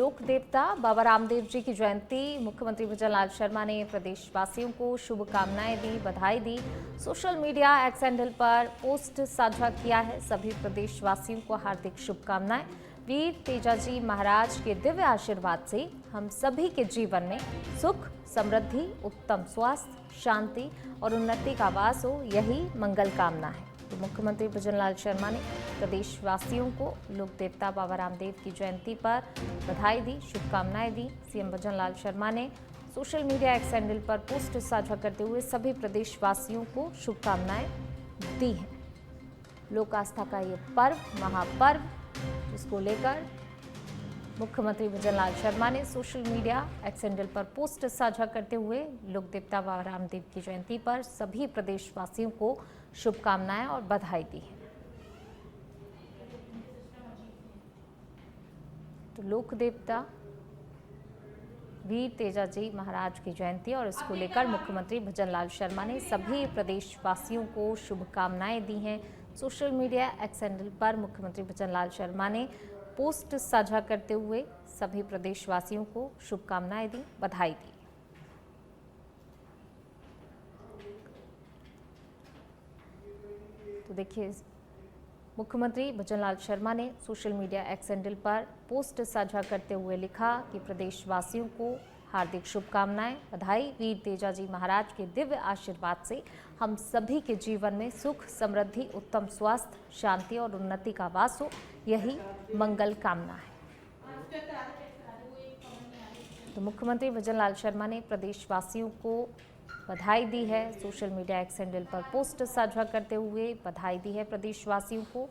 लोक देवता बाबा रामदेव जी की जयंती, मुख्यमंत्री भजनलाल शर्मा ने प्रदेशवासियों को शुभकामनाएं दी, बधाई दी। सोशल मीडिया एक्स हैंडल पर पोस्ट साझा किया है। सभी प्रदेशवासियों को हार्दिक शुभकामनाएं। वीर तेजाजी महाराज के दिव्य आशीर्वाद से हम सभी के जीवन में सुख, समृद्धि, उत्तम स्वास्थ्य, शांति और उन्नति का वास हो, यही मंगल कामना है। तो मुख्यमंत्री भजनलाल शर्मा ने प्रदेशवासियों को लोक देवता बाबा रामदेव की जयंती पर बधाई दी, शुभकामनाएं दी। सीएम भजनलाल शर्मा ने सोशल मीडिया एक्स हैंडल पर पोस्ट साझा करते हुए सभी प्रदेशवासियों को शुभकामनाएं दी हैं। लोक आस्था का ये पर्व, महापर्व, इसको लेकर मुख्यमंत्री भजनलाल शर्मा ने सोशल मीडिया एक्स हैंडल पर पोस्ट साझा करते हुए लोक देवता बाबा रामदेव की जयंती पर सभी प्रदेशवासियों को शुभकामनाएं और बधाई दी है। तो लोक देवता वीर तेजाजी महाराज की जयंती और इसको लेकर मुख्यमंत्री भजनलाल शर्मा ने सभी प्रदेशवासियों को शुभकामनाएं दी हैं। सोशल मीडिया एक्स हैंडल पर मुख्यमंत्री भजनलाल शर्मा ने पोस्ट साझा करते हुए सभी प्रदेशवासियों को शुभकामनाएं दी, बधाई दी। तो देखिए, मुख्यमंत्री भजनलाल शर्मा ने सोशल मीडिया एक्स हैंडल पर पोस्ट साझा करते हुए लिखा कि प्रदेशवासियों को हार्दिक शुभकामनाएं, बधाई। वीर तेजाजी महाराज के दिव्य आशीर्वाद से हम सभी के जीवन में सुख, समृद्धि, उत्तम स्वास्थ्य, शांति और उन्नति का वास हो, यही मंगल कामना है। तो मुख्यमंत्री भजनलाल शर्मा ने प्रदेशवासियों को बधाई दी है। सोशल मीडिया एक्स हैंडल पर पोस्ट साझा करते हुए बधाई दी है प्रदेशवासियों को।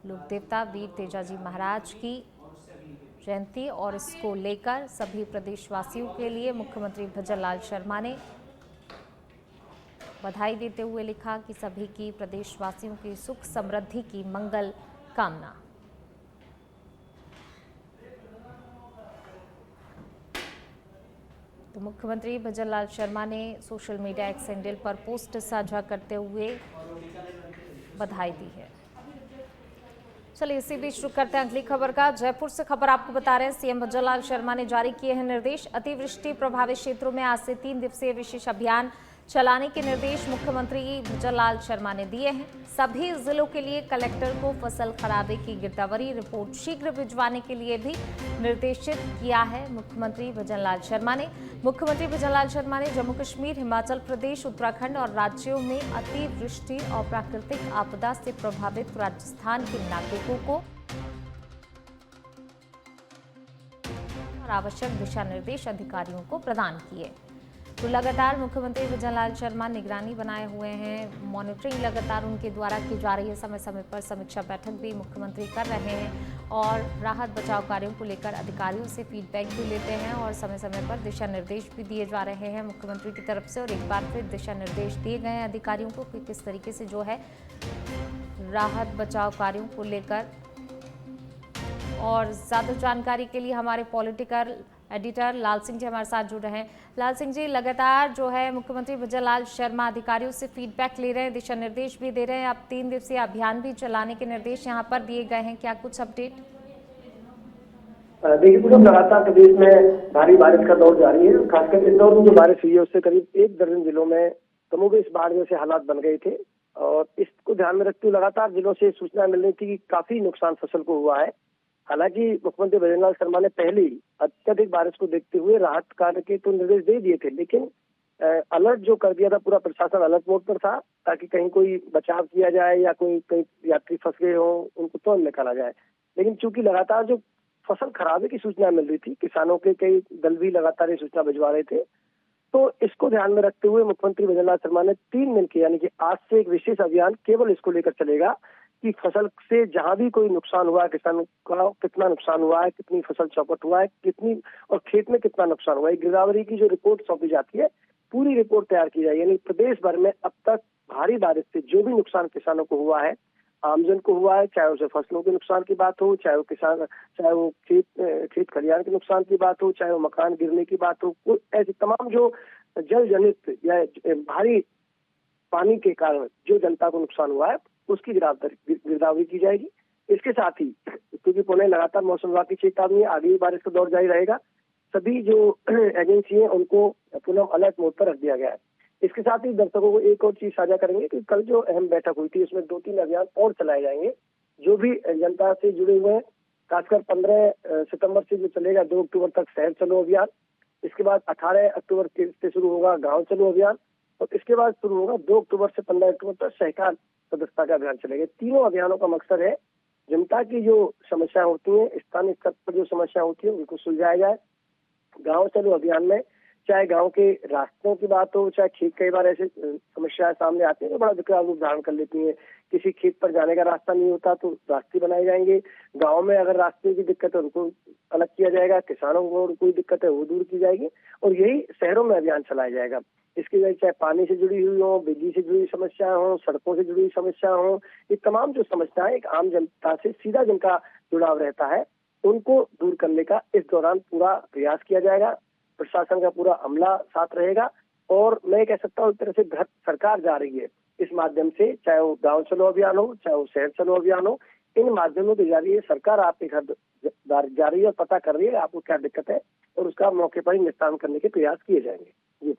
लोक देवता वीर तेजाजी महाराज की जयंती और इसको लेकर सभी प्रदेशवासियों के लिए मुख्यमंत्री भजनलाल शर्मा ने बधाई देते हुए लिखा कि सभी की प्रदेशवासियों की सुख समृद्धि की मंगल कामना। तो मुख्यमंत्री भजनलाल शर्मा ने सोशल मीडिया एक्स हैंडल पर पोस्ट साझा करते हुए बधाई दी है। चलिए, इसी बीच शुरू करते हैं अगली खबर का। जयपुर से खबर आपको बता रहे हैं, सीएम भजनलाल शर्मा ने जारी किए हैं निर्देश। अतिवृष्टि प्रभावित क्षेत्रों में आज से 3 दिवसीय विशेष अभियान चलाने के निर्देश मुख्यमंत्री भजनलाल शर्मा ने दिए हैं। सभी जिलों के लिए कलेक्टर को फसल खराबे की गिरदावरी रिपोर्ट शीघ्र भिजवाने के लिए भी निर्देशित किया है मुख्यमंत्री भजनलाल शर्मा ने। मुख्यमंत्री भजनलाल शर्मा ने जम्मू कश्मीर, हिमाचल प्रदेश, उत्तराखंड और राज्यों में अतिवृष्टि और प्राकृतिक आपदा से प्रभावित राजस्थान के नागरिकों को आवश्यक दिशा निर्देश अधिकारियों को प्रदान किए। तो लगातार मुख्यमंत्री भजनलाल शर्मा निगरानी बनाए हुए हैं, मॉनिटरिंग लगातार उनके द्वारा की जा रही है। समय समय पर समीक्षा बैठक भी मुख्यमंत्री कर रहे हैं और राहत बचाव कार्यों को लेकर अधिकारियों से फीडबैक भी लेते हैं और समय समय पर दिशा निर्देश भी दिए जा रहे हैं मुख्यमंत्री की तरफ से। और एक बार फिर दिशा निर्देश दिए गए हैं अधिकारियों को कि किस तरीके से जो है राहत बचाव कार्यों को लेकर। और ज़्यादा जानकारी के लिए हमारे पॉलिटिकल एडिटर लाल सिंह जी हमारे साथ जुड़ रहे हैं। लाल सिंह जी, लगातार जो है मुख्यमंत्री भजनलाल शर्मा अधिकारियों से फीडबैक ले रहे हैं, दिशा निर्देश भी दे रहे हैं। अब 3 दिवसीय अभियान भी चलाने के निर्देश यहां पर दिए गए हैं, क्या कुछ अपडेट? देखिए पूरा लगातार प्रदेश में भारी बारिश का दौर जारी है। खासकर इस दौर में जो बारिश हुई है उससे करीब 1 दर्जन जिलों में कमोबेश बाढ़ जैसे हालात बन गए थे और इसको ध्यान में रखते हुए लगातार जिलों से सूचना मिल रही थी कि काफी नुकसान फसल को हुआ है। हालांकि मुख्यमंत्री भजनलाल शर्मा ने पहले ही अत्यधिक बारिश को देखते हुए राहत कार्य के तो निर्देश दे दिए थे, लेकिन अलर्ट जो कर दिया था, पूरा प्रशासन अलर्ट मोड पर था ताकि कहीं कोई बचाव किया जाए या कोई कहीं यात्री फंस गए हो उनको तुरंत निकाला जाए। लेकिन चूंकि लगातार जो फसल खराबे की सूचना मिल रही थी, किसानों के कई दल भी लगातार ये सूचना भिजवा रहे थे, तो इसको ध्यान में रखते हुए मुख्यमंत्री भजनलाल शर्मा ने 3 दिन के यानी कि आज से एक विशेष अभियान केवल इसको लेकर चलेगा कि फसल से जहां भी कोई नुकसान हुआ है, किसानों का कितना नुकसान हुआ है, कितनी फसल चौपट हुआ है, कितनी और खेत में कितना नुकसान हुआ है, गिरदावरी की जो रिपोर्ट सौंपी जाती है पूरी रिपोर्ट तैयार की जाए। यानी प्रदेश भर में अब तक भारी बारिश से जो भी नुकसान किसानों को हुआ है, आमजन को हुआ है, चाहे उसे फसलों के नुकसान की बात हो, चाहे वो खेत खलिहान के नुकसान की बात हो, चाहे वो मकान गिरने की बात हो, ऐसे तमाम जो जल जनित या भारी पानी के कारण जो जनता को नुकसान हुआ है उसकी गिरदावरी की जाएगी। इसके साथ ही क्योंकि पुणे लगातार मौसम विभाग की चेतावनी है, आगे भी बारिश का दौर जारी रहेगा, सभी जो एजेंसी है उनको पुनः अलर्ट मोड पर रख दिया गया है। इसके साथ ही दर्शकों को एक और चीज साझा करेंगे कि कल जो अहम बैठक हुई थी उसमें 2-3 अभियान और चलाए जाएंगे जो भी जनता से जुड़े हुए हैं। खासकर 15 सितंबर से जो चलेगा 2 अक्टूबर तक शहर चलो अभियान, इसके बाद 18 अक्टूबर से शुरू होगा गांव चलो अभियान, और इसके बाद शुरू होगा 2 अक्टूबर से 15 अक्टूबर तक सहकार सदस्यता का अभियान चलेगा। तीनों अभियानों का मकसद है जनता की जो समस्याएं होती हैं, स्थानीय स्तर पर जो समस्या होती है उनको सुलझाया जाए। गांव चलो अभियान में चाहे गांव के रास्तों की बात हो, चाहे खेत, कई बार ऐसे समस्याएं सामने आती है तो बड़ा विकराल रूप धारण कर लेती है। किसी खेत पर जाने का रास्ता नहीं होता तो रास्ते बनाए जाएंगे। गांव में अगर रास्ते की दिक्कत है उनको अलग किया जाएगा, किसानों को कोई दिक्कत है वो दूर की जाएगी, और यही शहरों में अभियान चलाया जाएगा। इसके लिए चाहे पानी से जुड़ी हुई हो, बिजली से जुड़ी समस्या हो, सड़कों से जुड़ी समस्या हो, ये तमाम जो समस्याएं एक आम जनता से सीधा जिनका जुड़ाव रहता है उनको दूर करने का इस दौरान पूरा प्रयास किया जाएगा। प्रशासन का पूरा अमला साथ रहेगा, और मैं कह सकता हूँ एक तरह से घर सरकार जा रही है इस माध्यम से, चाहे वो गांव चलो अभियान हो, चाहे वो शहर चलो अभियान हो, इन माध्यमों के जरिए सरकार आपके घर जा रही है और पता कर रही है आपको क्या दिक्कत है, और उसका मौके पर ही निस्तारण करने के प्रयास किए जाएंगे। जी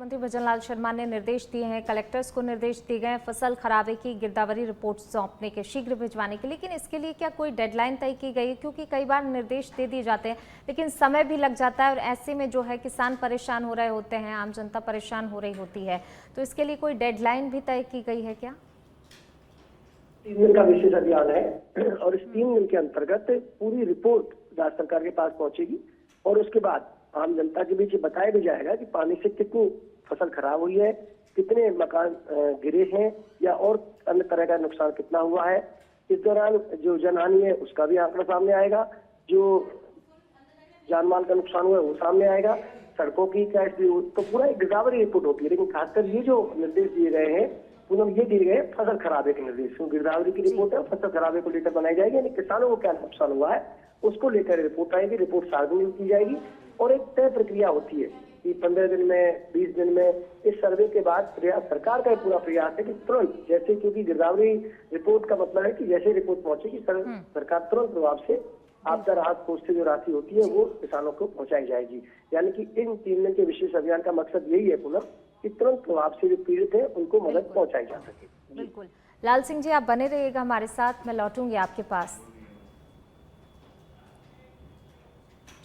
मुख्यमंत्री भजनलाल शर्मा ने निर्देश दिए हैं, कलेक्टर्स को निर्देश दिए गए फसल खराबे की गिरदावरी रिपोर्ट सौंपने के शीघ्र भिजवाने के, लेकिन इसके लिए क्या कोई डेडलाइन तय की गई है? क्योंकि कई बार निर्देश दे दिए जाते हैं लेकिन समय भी लग जाता है, और ऐसे में जो है किसान परेशान हो रहे होते हैं, आम जनता परेशान हो रही होती है, तो इसके लिए कोई डेडलाइन भी तय की गई है क्या? 3 दिन का विशेष अभियान है, और इस 3 दिन के अंतर्गत पूरी रिपोर्ट राज्य सरकार के पास पहुंचेगी, और उसके बाद आम जनता के बीच बताया भी जाएगा कि पानी से कितनी फसल खराब हुई है, कितने मकान गिरे हैं, या और अन्य तरह का नुकसान कितना हुआ है। इस दौरान जो जनहानि है उसका भी आंकड़ा सामने आएगा, जो जान माल का नुकसान हुआ है वो सामने आएगा, सड़कों की क्या स्थिति, तो पूरा एक गिरदावरी रिपोर्ट होती है। लेकिन खासकर ये जो निर्देश दिए गए हैं पूनम ये दिए गए फसल खराबे के निर्देश, गिरदावरी की रिपोर्ट है, फसल खराबे को लेकर बनाई जाएगी, यानी किसानों को क्या नुकसान हुआ है उसको लेकर रिपोर्ट आएगी, रिपोर्ट सार्वजनिक की जाएगी, और एक तय प्रक्रिया होती है कि 15 दिन में, 20 दिन में इस सर्वे के बाद प्रयास, सरकार का पूरा प्रयास है कि तुरंत, जैसे क्योंकि गिरदावरी रिपोर्ट का मतलब है कि जैसे रिपोर्ट पहुंचेगी सरकार तुरंत प्रभाव से आपदा राहत कोष से जो राशि होती है वो किसानों को पहुंचाई जाएगी। यानी कि इन 3 दिन के विशेष अभियान का मकसद यही है पुनः कि तुरंत प्रभाव से जो पीड़ित है उनको मदद पहुंचाई जा सके। बिल्कुल। लाल सिंह जी, आप बने रहिएगा हमारे साथ, मैं लौटूंगी आपके पास।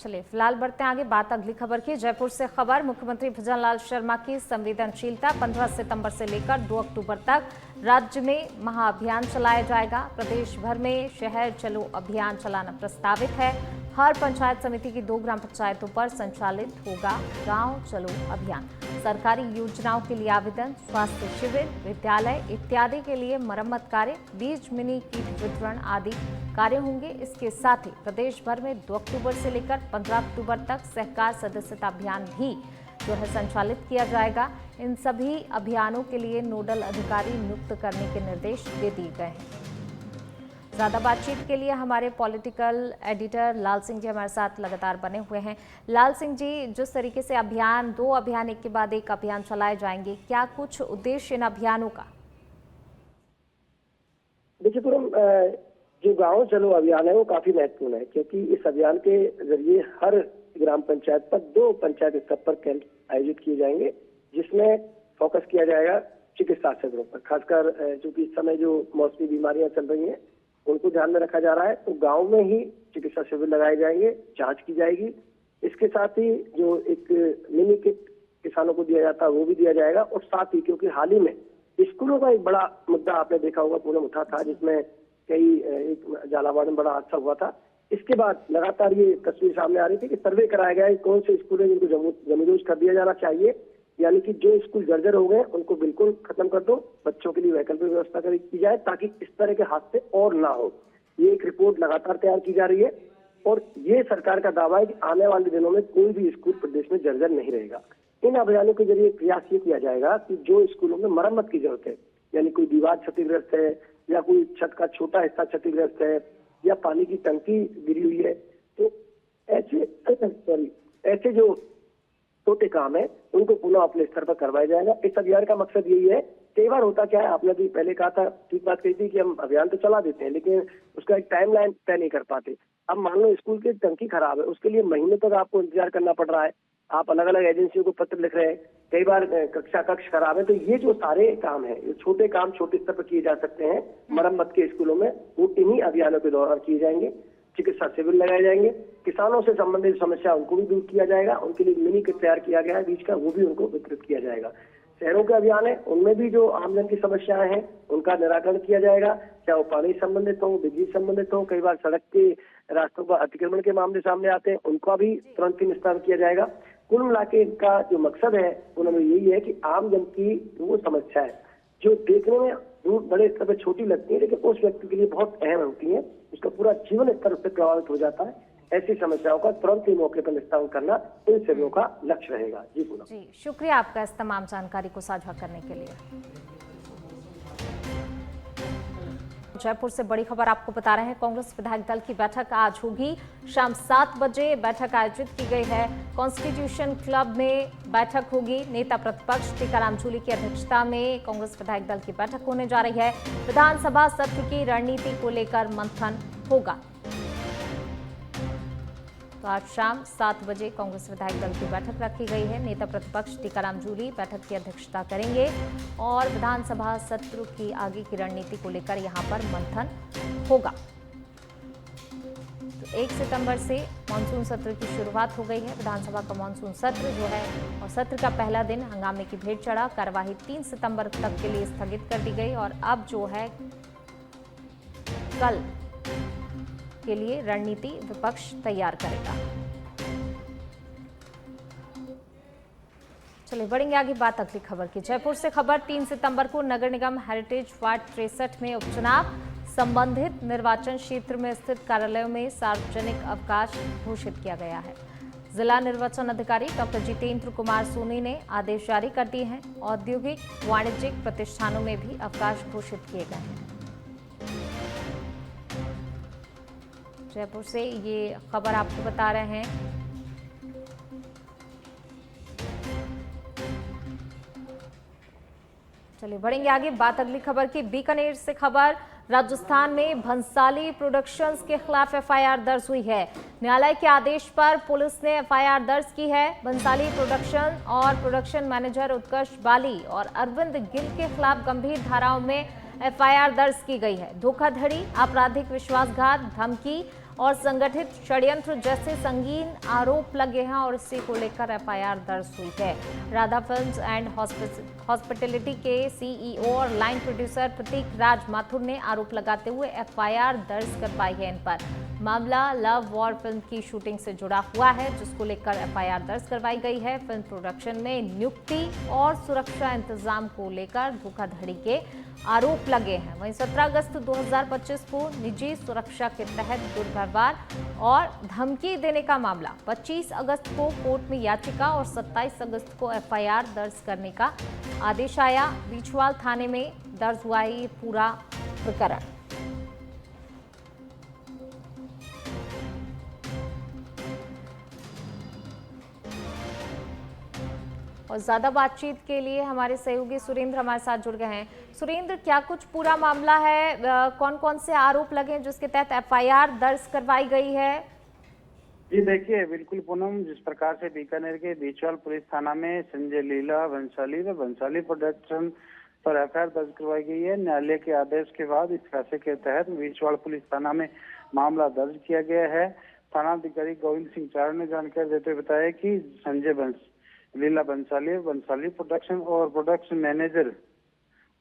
चलिए फिलहाल बढ़ते हैं आगे, बात अगली खबर की। जयपुर से खबर, मुख्यमंत्री भजनलाल शर्मा की संवेदनशीलता, 15 सितंबर से लेकर 2 अक्टूबर तक राज्य में महाअभियान चलाया जाएगा। प्रदेश भर में शहर चलो अभियान चलाना प्रस्तावित है। हर पंचायत समिति की 2 ग्राम पंचायतों पर संचालित होगा गांव चलो अभियान। सरकारी योजनाओं के लिए आवेदन, स्वास्थ्य शिविर, विद्यालय इत्यादि के लिए मरम्मत कार्य, बीज, मिनी कीट वितरण आदि कार्य होंगे। इसके साथ ही प्रदेश भर में 2 अक्टूबर से लेकर 15 अक्टूबर तक सहकार सदस्यता अभियान भी जो है संचालित किया जाएगा। इन सभी अभियानों के लिए नोडल अधिकारी नियुक्त करने के निर्देश दे दिए गए हैं। ज्यादा बातचीत के लिए हमारे पॉलिटिकल एडिटर लाल सिंह जी हमारे साथ लगातार बने हुए हैं। लाल सिंह जी, जिस तरीके से अभियान, 2 अभियान एक के बाद एक अभियान चलाए जाएंगे, क्या कुछ उद्देश्य इन अभियानों का? देखिए पूनम, जो गांव चलो अभियान है वो काफी महत्वपूर्ण है, क्योंकि इस अभियान के जरिए हर ग्राम पंचायत पर 2 पंचायत स्तर पर कैंप आयोजित किए जाएंगे, जिसमें फोकस किया जाएगा चिकित्सा शिविरों पर। खासकर चूंकि इस समय जो मौसमी बीमारियां चल रही हैं उनको ध्यान में रखा जा रहा है, तो गांव में ही चिकित्सा शिविर लगाए जाएंगे, जांच की जाएगी। इसके साथ ही जो एक मिनी किट किसानों को दिया जाता है वो भी दिया जाएगा, और साथ ही क्योंकि हाल ही में स्कूलों का एक बड़ा मुद्दा आपने देखा होगा पूनम उठा था, जिसमें कई एक झालावाड़ में बड़ा हादसा हुआ था। इसके बाद लगातार ये तस्वीर सामने आ रही थी कि सर्वे कराया गया है कौन से स्कूल है जिनको जमींदोज कर दिया जाना चाहिए, यानी कि जो स्कूल जर्जर हो गए उनको बिल्कुल खत्म कर दो, बच्चों के लिए वैकल्पिक व्यवस्था की जाए ताकि इस तरह के हादसे और ना हो। ये एक रिपोर्ट लगातार तैयार की जा रही है, और ये सरकार का दावा है कि आने वाले दिनों में कोई भी स्कूल प्रदेश में जर्जर नहीं रहेगा। इन अभियानों के जरिए प्रयास ये किया जाएगा कि जो स्कूलों में मरम्मत की जरूरत है, यानी कोई दीवार क्षतिग्रस्त है, या कोई छत का छोटा हिस्सा क्षतिग्रस्त है, या पानी की टंकी गिरी हुई है, तो ऐसे जो छोटे काम है उनको पुनः अपने स्तर पर करवाया जाएगा। इस अभियान का मकसद यही है कई बार होता क्या है, आपने भी पहले कहा था, ठीक बात कही थी कि हम अभियान तो चला देते हैं लेकिन उसका एक टाइमलाइन तय नहीं कर पाते। अब मान लो स्कूल की टंकी खराब है, उसके लिए महीने तक आपको इंतजार करना पड़ रहा है, आप अलग अलग एजेंसियों को पत्र लिख रहे हैं, कई बार कक्षा कक्ष खराब है। तो ये जो सारे काम है, ये छोटे काम छोटे स्तर पर किए जा सकते हैं मरम्मत के स्कूलों में, वो इन्हीं अभियानों के दौरान किए जाएंगे। चिकित्सा शिविर लगाए जाएंगे, किसानों से संबंधित समस्या उनको भी दूर किया जाएगा, उनके लिए मिनी किट तैयार किया गया है बीज का, वो भी उनको वितरित किया जाएगा। शहरों के अभियान है, उनमें भी जो आमजन की समस्याएं हैं उनका निराकरण किया जाएगा, चाहे वो पानी से संबंधित हो, बिजली से संबंधित हो, कई बार सड़क के रास्तों पर अतिक्रमण के मामले सामने आते हैं, उनका भी तुरंत ही निस्तारण किया जाएगा। कुल मिलाकर इनका जो मकसद है उन्होंने यही है कि आम जन की वो समस्या है जो देखने में दूर बड़े स्तर पर छोटी लगती है लेकिन उस व्यक्ति के लिए बहुत अहम होती है, उसका पूरा जीवन स्तर उससे प्रभावित हो जाता है, ऐसी समस्याओं का तुरंत ही मौके पर निस्तारण करना इन सेवाओं का लक्ष्य रहेगा। जी पूनम जी, शुक्रिया आपका इस तमाम जानकारी को साझा करने के लिए। जयपुर से बड़ी खबर आपको बता रहे हैं, कांग्रेस विधायक दल की बैठक आज होगी शाम 7 बजे। बैठक आयोजित की गई है कॉन्स्टिट्यूशन क्लब में बैठक होगी। नेता प्रतिपक्ष टीकाराम जूली की अध्यक्षता में कांग्रेस विधायक दल की बैठक होने जा रही है। विधानसभा सत्र की रणनीति को लेकर मंथन होगा। तो आज शाम 7 बजे कांग्रेस विधायक दल की बैठक रखी गई है। नेता प्रतिपक्ष टीकाराम जूली बैठक की अध्यक्षता करेंगे और विधानसभा सत्र की आगे की रणनीति को लेकर यहां पर मंथन होगा। तो 1 सितंबर से मानसून सत्र की शुरुआत हो गई है। विधानसभा का मानसून सत्र जो है और सत्र का पहला दिन हंगामे की भेंट चढ़ा। कार्यवाही 3 सितंबर तक के लिए स्थगित कर दी गई और अब जो है कल के लिए रणनीति विपक्ष तैयार करेगा। चलिए बढ़ेंगे आगे, बात अगली खबर की। जयपुर से खबर, 3 सितंबर को नगर निगम हेरिटेज वार्ड 63 में उपचुनाव। संबंधित निर्वाचन क्षेत्र में स्थित कार्यालयों में सार्वजनिक अवकाश घोषित किया गया है। जिला निर्वाचन अधिकारी डॉक्टर जितेंद्र कुमार सोनी ने आदेश जारी कर दिए हैं। औद्योगिक वाणिज्यिक प्रतिष्ठानों में भी अवकाश घोषित किए गए हैं। जयपुर से ये खबर आपको बता रहे हैं। चलिए बढ़ेंगे आगे, बात अगली खबर की। बीकानेर से खबर, राजस्थान में भंसाली प्रोडक्शंस के खिलाफ एफआईआर दर्ज हुई है। न्यायालय के आदेश पर पुलिस ने एफआईआर दर्ज की है। भंसाली प्रोडक्शन और प्रोडक्शन मैनेजर उत्कर्ष बाली और अरविंद गिल के खिलाफ गंभीर धाराओं में एफआईआर दर्ज की गई है। धोखाधड़ी, आपराधिक विश्वासघात, धमकी और संगठित षड्यंत्र जैसे संगीन आरोप लगे हैं और इसी को लेकर एफआईआर दर्ज हुई है। राधा फिल्म्स एंड हॉस्पिटैलिटी के सीईओ और लाइन प्रोड्यूसर प्रतीक राज माथुर ने आरोप लगाते हुए एफआईआर दर्ज करवाई है इन पर। मामला लव वॉर फिल्म की शूटिंग से जुड़ा हुआ है, जिसको लेकर एफआईआर दर्ज करवाई गई है। फिल्म प्रोडक्शन में नियुक्ति और सुरक्षा इंतजाम को लेकर धोखाधड़ी के आरोप लगे हैं। वहीं 17 अगस्त 2025 को निजी सुरक्षा के तहत दुर्व्यवहार और धमकी देने का मामला, 25 अगस्त को कोर्ट में याचिका और 27 अगस्त को एफआईआर दर्ज करने का आदेश आया। बीछवाल थाने में दर्ज हुआ है ये पूरा प्रकरण। और ज्यादा बातचीत के लिए हमारे सहयोगी सुरेंद्र हमारे साथ जुड़ गए हैं। सुरेंद्र, क्या कुछ पूरा मामला है, कौन कौन से आरोप लगे हैं जिसके तहत एफआईआर दर्ज करवाई गई है? जी देखिए, बिल्कुल पूनम, जिस प्रकार से बीकानेर के बीचवाल पुलिस थाना में संजय लीला भंसाली व भंसाली प्रोडक्शन पर एफआईआर दर्ज करवाई गई है। न्यायालय के आदेश के बाद इस फैसले के तहत बीचवाल पुलिस थाना में मामला दर्ज किया गया है। थानाधिकारी गोविंद सिंह चार ने जानकारी देते हुए बताया कि संजय लीला भंसाली प्रोडक्शन और प्रोडक्शन मैनेजर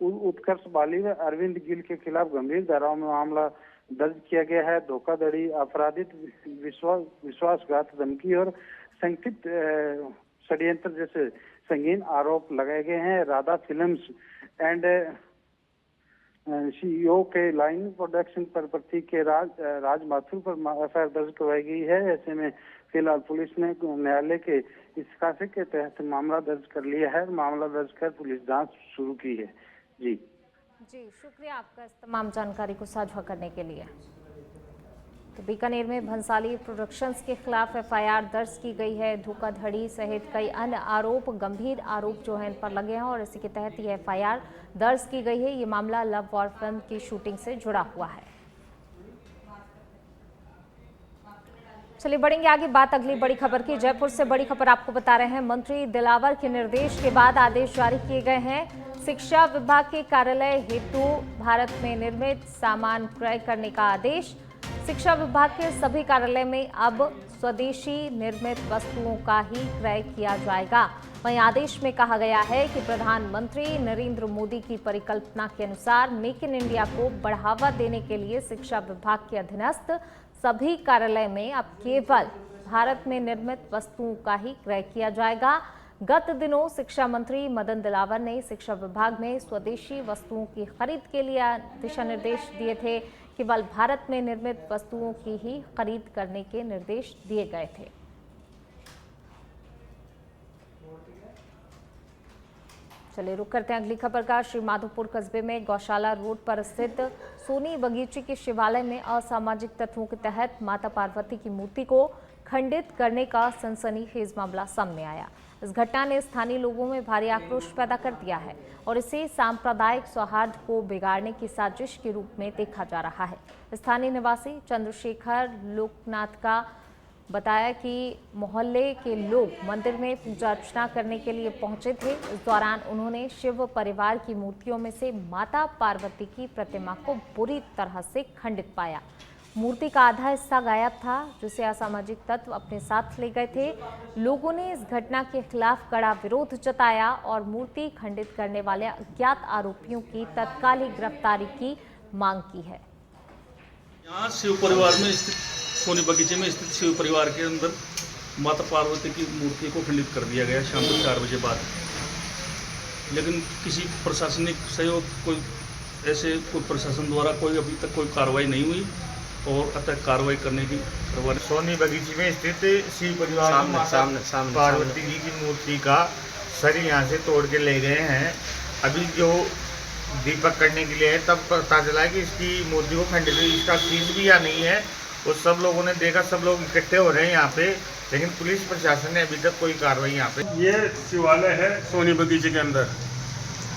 उत्कर्ष बाली व अरविंद गिल के खिलाफ गंभीर धाराओं में मामला दर्ज किया गया है। धोखाधड़ी, आपराधिक विश्वासघात, धमकी और संगठित षड्यंत्र जैसे संगीन आरोप लगाए गए हैं। राधा फिल्म्स एंड सीईओ के लाइन प्रोडक्शन पर प्रतीक के राज माथुर पर एफआईआर दर्ज करवाई गई है। ऐसे में फिलहाल पुलिस ने न्यायालय के इस फैसले के तहत मामला दर्ज कर लिया है। मामला दर्ज कर पुलिस जांच शुरू की है। जी, शुक्रिया आपका इस तमाम जानकारी को साझा करने के लिए। तो बीकानेर में भंसाली प्रोडक्शंस के खिलाफ एफआईआर दर्ज की गई है। धोखाधड़ी सहित कई अन्य आरोप, गंभीर आरोप जो है इन पर लगे हैं और इसी के तहत ये एफआईआर दर्ज की गई है। ये मामला लव वॉर फिल्म की शूटिंग से जुड़ा हुआ है। चलिए बढ़ेंगे आगे, बात अगली बड़ी खबर की। जयपुर से बड़ी खबर आपको बता रहे हैं। मंत्री दिलावर के निर्देश के बाद आदेश जारी किए गए हैं। शिक्षा विभाग के कार्यालय हेतु भारत में निर्मित सामान क्रय करने का आदेश। शिक्षा विभाग के सभी कार्यालय में अब स्वदेशी निर्मित वस्तुओं का ही क्रय किया जाएगा। वहीं आदेश में कहा गया है कि प्रधानमंत्री नरेंद्र मोदी की परिकल्पना के अनुसार मेक इन इंडिया को बढ़ावा देने के लिए शिक्षा विभाग के अधीनस्थ सभी कार्यालय में अब केवल भारत में निर्मित वस्तुओं का ही क्रय किया जाएगा। गत दिनों शिक्षा मंत्री मदन दिलावर ने शिक्षा विभाग में स्वदेशी वस्तुओं की खरीद के लिए दिशा निर्देश दिए थे। केवल भारत में निर्मित वस्तुओं की ही खरीद करने के निर्देश दिए गए थे। चलिए रुक करते हैं अगली खबर का। श्री माधोपुर कस्बे में गौशाला रोड पर स्थित सोनी बगीचे के शिवालय में असामाजिक तत्वों के तहत माता पार्वती की मूर्ति को खंडित करने का सनसनीखेज मामला सामने आया। इस घटना ने स्थानीय लोगों में भारी आक्रोश पैदा कर दिया है और इसे सांप्रदायिक सौहार्द को बिगाड़ने की साजिश के रूप में देखा जा रहा है। स्थानीय निवासी चंद्रशेखर लोकनाथ का बताया कि मोहल्ले के लोग मंदिर में पूजा अर्चना करने के लिए पहुंचे थे। इस दौरान उन्होंने शिव परिवार की मूर्तियों में से माता पार्वती की प्रतिमा को बुरी तरह से खंडित पाया। मूर्ति का आधा हिस्सा गायब था, जिसे असामाजिक तत्व अपने साथ ले गए थे। लोगों ने इस घटना के खिलाफ कड़ा विरोध जताया और मूर्ति खंडित करने वाले अज्ञात आरोपियों की तत्कालिक गिरफ्तारी की मांग की है। यहाँ शिव परिवार में स्थित सोनी बगीचे में स्थित शिव परिवार के अंदर माता पार्वती की मूर्ति को खंडित कर दिया गया शाम को 4 बजे बाद। लेकिन किसी प्रशासनिक सहयोग कोई प्रशासन द्वारा कोई अभी तक कोई कार्रवाई नहीं हुई और अतः कार्रवाई करने की सोनी बगीचे में स्थित शिव परिवार सामने पार्वती जी की मूर्ति का सर यहाँ से तोड़ के ले गए हैं। अभी जो दीपक करने के लिए है तब पता चला कि इसकी मूर्ति को खंडित, इसका शीश भी यहाँ नहीं है। और सब लोगों ने देखा, सब लोग इकट्ठे हो रहे हैं यहाँ पे, लेकिन पुलिस प्रशासन ने अभी तक कोई कार्रवाई यहाँ पे। ये शिवालय है सोनी बगीचे के अंदर,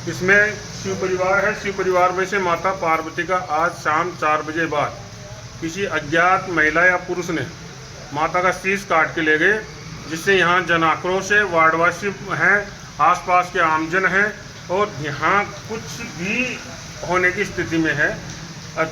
इसमें शिव परिवार है। शिव परिवार में से माता पार्वती का आज शाम 4 बजे बाद किसी अज्ञात महिला या पुरुष ने माता का शीश काट के ले गए, जिससे यहाँ जन आक्रोश है। वार्डवासी हैं, आसपास के आमजन हैं और यहाँ कुछ भी होने की स्थिति में है।